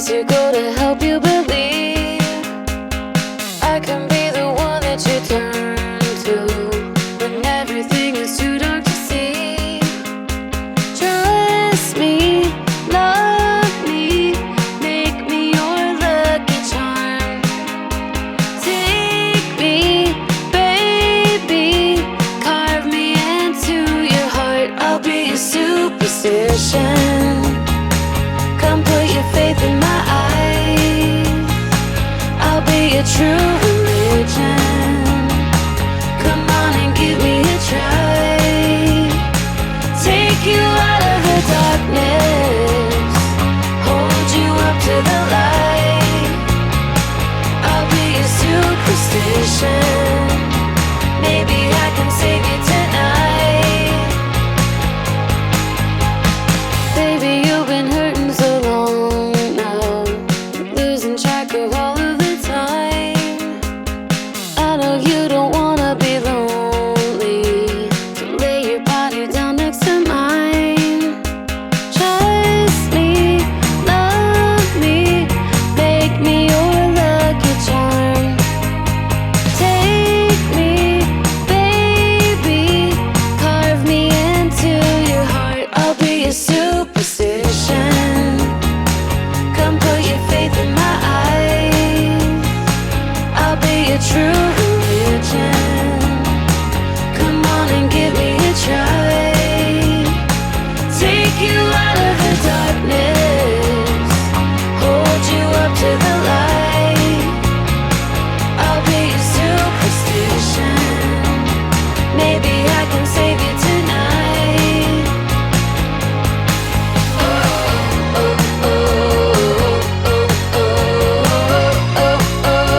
to go to help you believe I can be the one that you turn to when everything is too dark to see. Trust me, love me, make me your lucky charm. Take me, baby, carve me into your heart. I'll be a superstition. Come put your faith in my eyes. I'll be a true religion. Come on and give me a try. Take you out of the darkness, hold you up to the light. I'll be a superstition. Maybe I can save you tonight. Baby, you've been hurting so long now, losing track of all of the time. I know you don't wanna be lonely, so lay your body down next to mine. Trust me, love me, make me your lucky charm. Take me, baby, carve me into your heart. I'll be a superstition. Come put your faith in my eyes. I'll be a true religion. Come on and give me a try. Take you out of the darkness, hold you up to the light. I'll be a superstition. Maybe I can save you tonight. Oh, oh, oh, oh, oh, oh,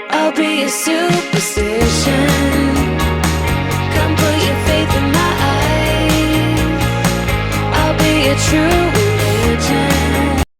I'll be a superstition. Come put your faith in my eyes. I'll be a true religion.